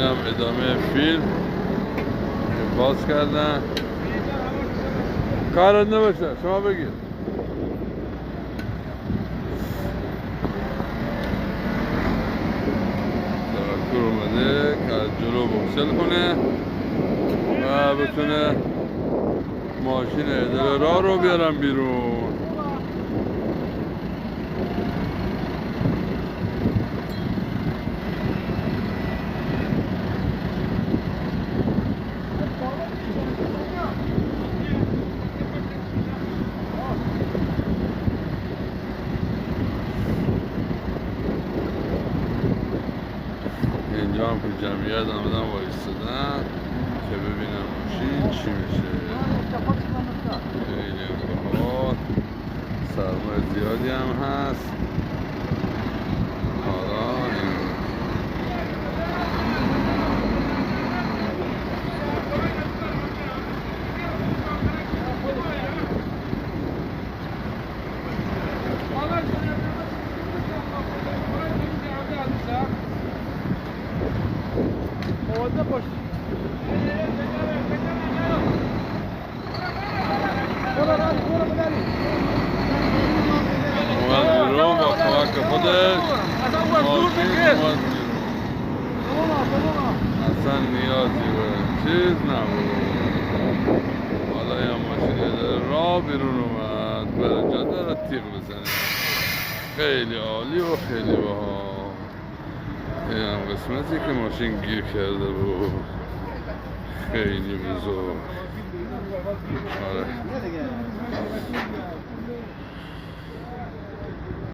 اینم ادامه فیلم که باز کردن. کارت نباشه شما بگیر. تراکتور اومده که از جلو بکسل کنه و بتونه ماشین اداره راه رو بیارن بیرون. اینجا هم که جمعیت آمدن وایستادن که ببینم ماشین چی میشه. خیلی هم باحال، سرمایه زیادی هم هست. حالا اومد بیرون با کمک خودش ماشین اومد بیرون. اصلا نیازی به چیز نبود. حالا یه ماشین اداره راه بیرون اومد برای جاده را تیغ بزنه. خیلی عالی و خیلی باحال. این هم قسمتی که ماشین گیر کرده بود. خیلی بزرگ. آره